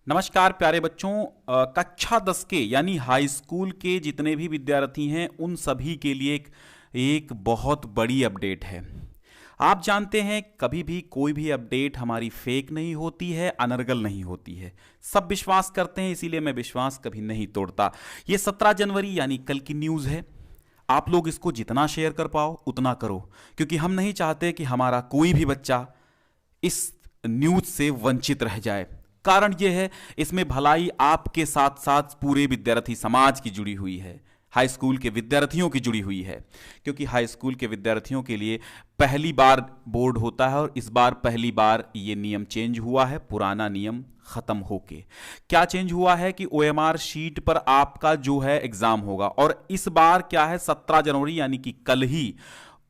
नमस्कार प्यारे बच्चों। कक्षा 10 के यानी हाई स्कूल के जितने भी विद्यार्थी हैं उन सभी के लिए एक बहुत बड़ी अपडेट है। आप जानते हैं कभी भी कोई भी अपडेट हमारी फेक नहीं होती है, अनर्गल नहीं होती है। सब विश्वास करते हैं, इसीलिए मैं विश्वास कभी नहीं तोड़ता। ये 17 जनवरी यानी कल की न्यूज़ है। आप लोग इसको जितना शेयर कर पाओ उतना करो, क्योंकि हम नहीं चाहते कि हमारा कोई भी बच्चा इस न्यूज से वंचित रह जाए। कारण यह है, इसमें भलाई आपके साथ साथ पूरे विद्यार्थी समाज की जुड़ी हुई है, हाई स्कूल के विद्यार्थियों की जुड़ी हुई है। क्योंकि हाई स्कूल के विद्यार्थियों के लिए पहली बार बोर्ड होता है और इस बार पहली बार ये नियम चेंज हुआ है, पुराना नियम खत्म होके। क्या चेंज हुआ है कि ओएमआर शीट पर आपका जो है एग्जाम होगा, और इस बार क्या है 17 जनवरी यानी कि कल ही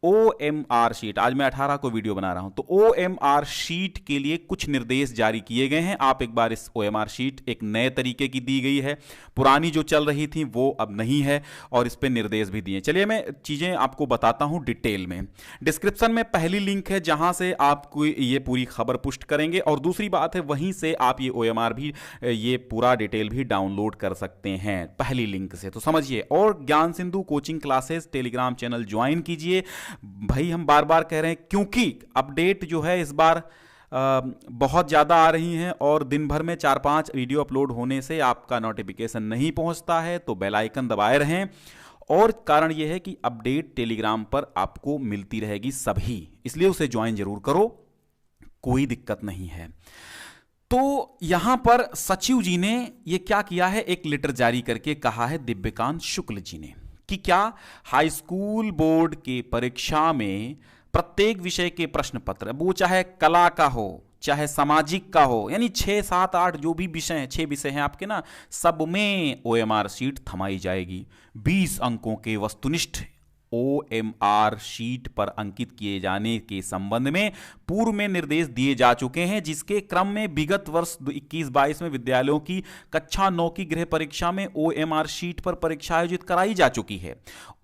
OMR शीट, आज मैं 18 को वीडियो बना रहा हूं, तो OMR शीट के लिए कुछ निर्देश जारी किए गए हैं। आप एक बार इस OMR शीट एक नए तरीके की दी गई है, पुरानी जो चल रही थी वो अब नहीं है, और इस पे निर्देश भी दिए। चलिए मैं चीजें आपको बताता हूं डिटेल में। डिस्क्रिप्शन में पहली लिंक है जहां से आपको ये पूरी खबर पुष्ट करेंगे, और दूसरी बात है वहीं से आप ये OMR भी, ये पूरा डिटेल भी डाउनलोड कर सकते हैं पहली लिंक से। तो समझिए, और ज्ञान Sindhu coaching classes Telegram channel join कीजिए। भाई हम बार बार कह रहे हैं क्योंकि अपडेट जो है इस बार बहुत ज़्यादा आ रही हैं, और दिन भर में 4-5 वीडियो अपलोड होने से आपका नोटिफिकेशन नहीं पहुंचता है, तो बेल आइकन दबाए रहें। और कारण यह है कि अपडेट टेलीग्राम पर आपको मिलती रहेगी सभी, इसलिए उसे ज्वाइन जरूर करो, कोई दिक्कत नहीं है। तो यहां पर सचिव जी ने यह क्या किया है, एक लेटर जारी करके कहा है दिव्यकांत शुक्ल जी ने कि क्या हाई स्कूल बोर्ड के परीक्षा में प्रत्येक विषय के प्रश्न पत्र, वो चाहे कला का हो चाहे सामाजिक का हो, यानी 6, 7, 8 जो भी विषय हैं, 6 विषय हैं आपके ना, सब में OMR शीट थमाई जाएगी। 20 अंकों के वस्तुनिष्ठ OMR शीट पर अंकित किए जाने के संबंध में पूर्व में निर्देश दिए जा चुके हैं, जिसके क्रम में विगत वर्ष 21-22 में विद्यालयों की कक्षा 9 की गृह परीक्षा में OMR शीट पर परीक्षा आयोजित कराई जा चुकी है।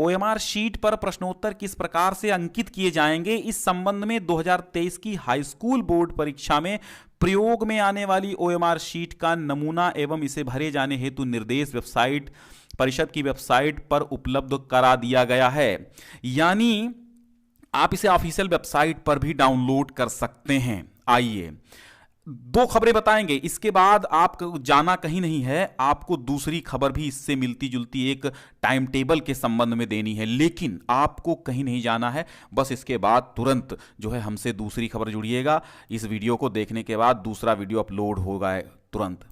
OMR शीट पर प्रश्नोत्तर किस प्रकार से अंकित किए जाएंगे, इस संबंध में 2023 की हाई स्कूल बोर्ड परीक्षा में प्रयोग में आने वाली OMR शीट का नमूना एवं इसे भरे जाने हेतु निर्देश वेबसाइट, परिषद की वेबसाइट पर उपलब्ध करा दिया गया है। यानी आप इसे ऑफिशियल वेबसाइट पर भी डाउनलोड कर सकते हैं। आइए 2 खबरें बताएंगे, इसके बाद आपको जाना कहीं नहीं है, आपको दूसरी खबर भी इससे मिलती जुलती एक टाइम टेबल के संबंध में देनी है, लेकिन आपको कहीं नहीं जाना है। बस इसके बाद तुरंत जो है हमसे दूसरी खबर जुड़िएगा। इस वीडियो को देखने के बाद दूसरा वीडियो अपलोड होगा तुरंत।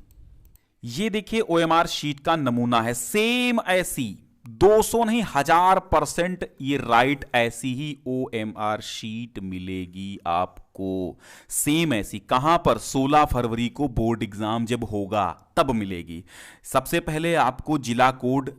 ये देखिए OMR शीट का नमूना है, सेम ऐसी 200 नहीं 1000% ये राइट ऐसी ही OMR शीट मिलेगी आपको, सेम ऐसी। कहां पर? 16 फरवरी को बोर्ड एग्जाम जब होगा तब मिलेगी। सबसे पहले आपको जिला कोड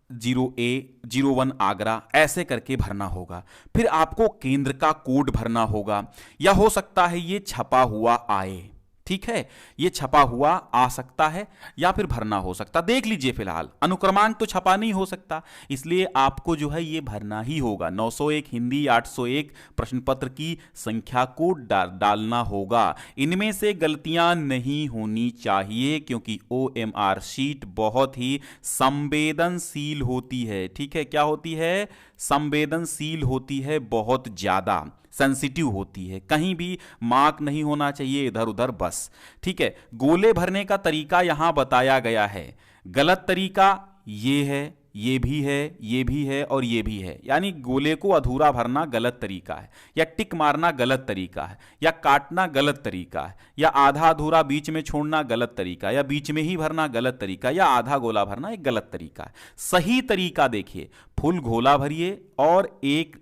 0A 01 आगरा ऐसे करके भरना होगा, फिर आपको केंद्र का कोड भरना होगा, या हो सकता है ये छपा हुआ आए। ठीक है, ये छपा हुआ आ सकता है या फिर भरना हो सकता, देख लीजिए। फिलहाल अनुक्रमांक तो छपा नहीं हो सकता, इसलिए आपको जो है ये भरना ही होगा। 901 हिंदी 801 प्रश्न पत्र की संख्या को डालना होगा। इनमें से गलतियां नहीं होनी चाहिए, क्योंकि OMR शीट बहुत ही संवेदनशील होती है। ठीक है, क्या होती है? संवेदनशील होती है, बहुत ज्यादा सेंसिटिव होती है, कहीं भी मार्क नहीं होना चाहिए इधर उधर बस। ठीक है, गोले भरने का तरीका यहां बताया गया है। गलत तरीका ये है, ये भी है, ये भी है और ये भी है, यानी गोले को अधूरा भरना गलत तरीका है, या टिक मारना गलत तरीका है, या काटना गलत तरीका है, या आधा अधूरा बीच में छोड़ना गलत तरीका, या बीच में ही भरना गलत तरीका, या आधा गोला भरना एक गलत तरीका है। सही तरीका देखिए, फुल गोला भरिए और एक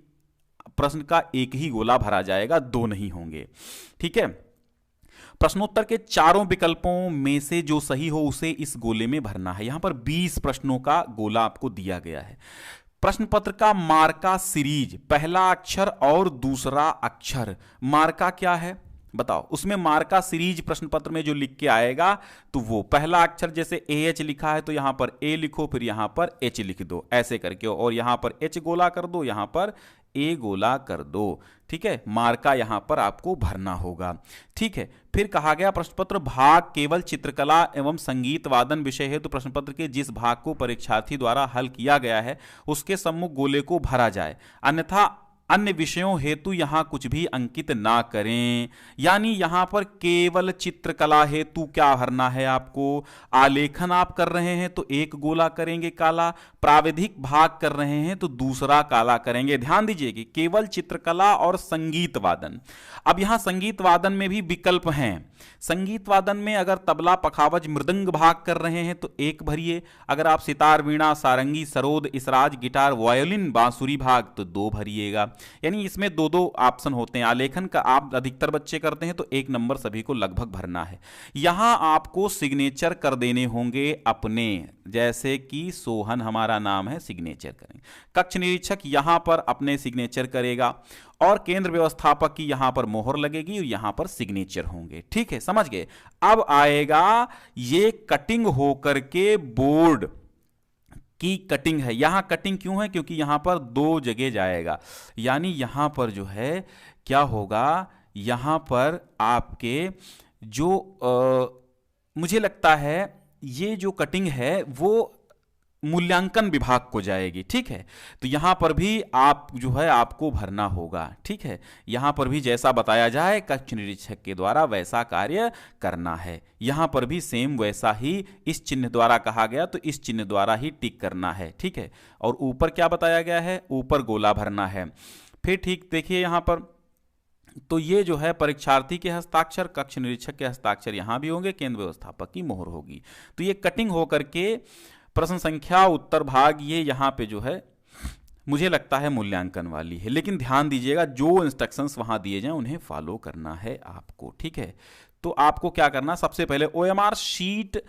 प्रश्न का एक ही गोला भरा जाएगा, 2 नहीं होंगे। ठीक है, प्रश्नोत्तर के चारों विकल्पों में से जो सही हो उसे इस गोले में भरना है। यहां पर 20 प्रश्नों का गोला आपको दिया गया है। प्रश्न पत्र का मार्का सीरीज, पहला अक्षर और दूसरा अक्षर, मार्का क्या है बताओ? उसमें मार्का सीरीज प्रश्न पत्र में जो लिख के आएगा, तो वो पहला अक्षर जैसे AH लिखा है तो यहां पर A लिखो, फिर यहां पर H लिख दो ऐसे करके, और यहां पर H गोला कर दो, यहां पर ए गोला कर दो। ठीक है, मार्का यहां पर आपको भरना होगा। ठीक है, फिर कहा गया प्रश्न पत्र भाग केवल चित्रकला एवं संगीत वादन विषय है तो प्रश्न पत्र के जिस भाग को परीक्षार्थी द्वारा हल किया गया है उसके सम्मुख गोले को भरा जाए, अन्यथा अन्य विषयों हेतु यहां कुछ भी अंकित ना करें। यानी यहां पर केवल चित्रकला हेतु क्या भरना है आपको, आलेखन आप कर रहे हैं तो एक गोला करेंगे काला, प्राविधिक भाग कर रहे हैं तो दूसरा काला करेंगे। ध्यान दीजिए कि केवल चित्रकला और संगीत वादन। अब यहां संगीत वादन में भी विकल्प हैं। संगीत वादन में अगर तबला पखावज मृदंग भाग कर रहे हैं तो एक भरिए, अगर आप सितार वीणा सारंगी सरोद इसराज गिटार वायोलिन बांसुरी भाग तो दो भरिएगा। यानी इसमें दो दो ऑप्शन होते हैं। आलेखन का आप अधिकतर बच्चे करते हैं तो एक नंबर सभी को लगभग भरना है। यहां आपको सिग्नेचर कर देने होंगे अपने, जैसे कि सोहन हमारा नाम है, सिग्नेचर करेंगे। कक्ष निरीक्षक यहां पर अपने सिग्नेचर करेगा और केंद्र व्यवस्थापक की यहां पर मोहर लगेगी और यहां पर सिग्नेचर होंगे। ठीक है, समझ गए। अब आएगा ये कटिंग होकर के बोर्ड की कटिंग है। यहां कटिंग क्यों है, क्योंकि यहां पर दो जगह जाएगा। यानी यहां पर जो है क्या होगा, यहां पर आपके जो मुझे लगता है ये जो कटिंग है वो मूल्यांकन विभाग को जाएगी। ठीक है, तो यहां पर भी आप जो है आपको भरना होगा। ठीक है, यहां पर भी जैसा बताया जाए कक्ष निरीक्षक के द्वारा वैसा कार्य करना है। यहां पर भी सेम वैसा ही इस चिन्ह द्वारा कहा गया तो इस चिन्ह द्वारा ही टिक करना है। ठीक है, और ऊपर क्या बताया गया है, ऊपर गोला भरना है। फिर ठीक देखिए यहां पर तो ये जो है परीक्षार्थी के हस्ताक्षर, कक्ष निरीक्षक के हस्ताक्षर यहां भी होंगे, केंद्र व्यवस्थापक की मोहर होगी। तो ये कटिंग होकर के प्रश्न संख्या उत्तर भाग ये यहां पे जो है मुझे लगता है मूल्यांकन वाली है। लेकिन ध्यान दीजिएगा जो इंस्ट्रक्शंस वहां दिए जाएं उन्हें फॉलो करना है आपको। ठीक है, तो आपको क्या करना, सबसे पहले ओएमआर शीट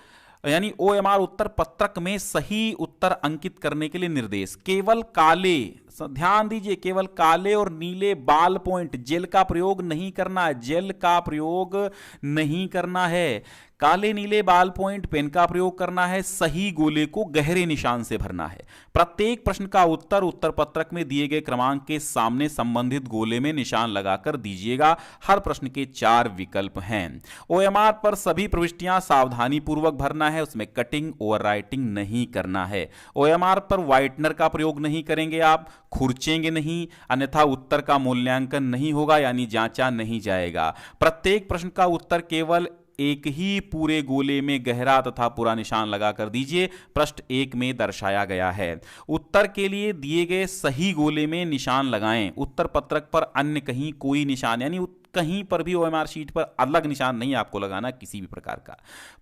यानी ओएमआर उत्तर पत्रक में सही उत्तर अंकित करने के लिए निर्देश। केवल काले, ध्यान दीजिए, केवल काले और नीले बाल पॉइंट, जेल का प्रयोग नहीं करना है, जेल का प्रयोग नहीं करना है। काले नीले बाल पॉइंट पेन का प्रयोग करना है। सही गोले को गहरे निशान से भरना है। प्रत्येक प्रश्न का उत्तर उत्तर पत्रक में दिए गए क्रमांक के सामने संबंधित गोले में निशान लगाकर दीजिएगा। हर प्रश्न के 4 विकल्प हैं। ओएमआर पर सभी प्रविष्टियां सावधानी पूर्वक भरना है, उसमें कटिंग ओवरराइटिंग नहीं करना है। ओएमआर पर व्हाइटनर का प्रयोग नहीं करेंगे, आप खुरचेंगे नहीं, अन्यथा उत्तर का मूल्यांकन नहीं होगा, यानी जांचा नहीं जाएगा। प्रत्येक प्रश्न का उत्तर केवल एक ही पूरे गोले में गहरा तथा पूरा निशान लगाकर दीजिए, पृष्ठ 1 में दर्शाया गया है। उत्तर के लिए दिए गए सही गोले में निशान लगाएं। उत्तर पत्रक पर अन्य कहीं कोई निशान, यानी कहीं पर भी ओएमआर शीट पर अलग निशान नहीं आपको लगाना किसी भी प्रकार का।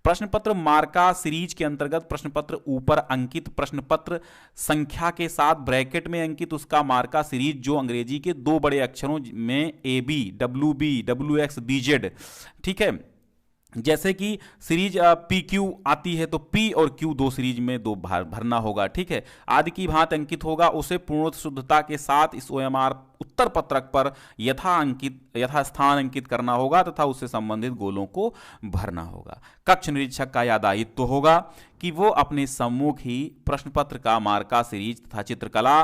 प्रश्न पत्र मार्का सीरीज के अंतर्गत प्रश्न पत्र ऊपर अंकित प्रश्न पत्र संख्या के साथ ब्रैकेट में अंकित उसका मार्का सीरीज जो अंग्रेजी के 2 बड़े अक्षरों में AB, WB, WX, BZ, ठीक है, जैसे कि सीरीज PQ आती है तो P और Q 2 सीरीज में 2 भरना होगा। ठीक है, आदि की भांति अंकित होगा, उसे पूर्ण शुद्धता के साथ इस ओएमआर उत्तर पत्रक पर यथास्थान अंकित करना होगा तथा उससे संबंधित गोलों को भरना होगा। कक्ष निरीक्षक का यह दायित्व होगा कि वो अपने सम्मुख ही प्रश्न पत्र का मार्का सीरीज तथा चित्रकला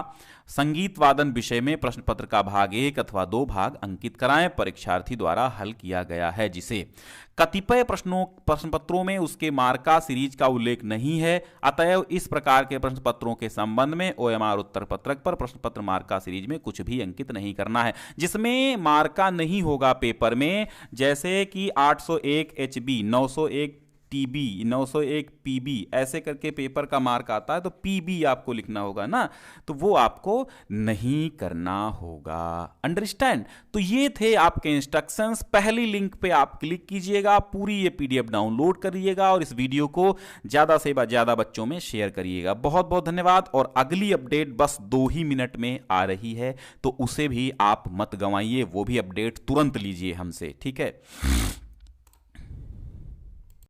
संगीत वादन विषय में प्रश्न पत्र का भाग 1 अथवा 2 भाग अंकित कराएं, परीक्षार्थी द्वारा हल किया गया है जिसे। कतिपय प्रश्न पत्रों में उसके मार्का सीरीज का उल्लेख नहीं है, अतएव इस प्रकार के प्रश्न पत्रों के संबंध में ओएमआर उत्तर पत्रक पर प्रश्न पत्र मार्का सीरीज में कुछ भी अंकित नहीं करना है। जिसमें मार्का नहीं होगा पेपर में, जैसे कि 801 HB, 901 TB, 901 PB, ऐसे करके पेपर का मार्क आता है तो PB आपको लिखना होगा ना, तो वो आपको नहीं करना होगा। अंडरस्टैंड? तो ये थे आपके इंस्ट्रक्शंस। पहली लिंक पे आप क्लिक कीजिएगा, पूरी ये PDF डाउनलोड करिएगा और इस वीडियो को ज्यादा से ज्यादा बच्चों में शेयर करिएगा। बहुत बहुत धन्यवाद। और अगली अपडेट बस 2 ही मिनट में आ रही है, तो उसे भी आप मत गंवाइए, वो भी अपडेट तुरंत लीजिए हमसे, ठीक है।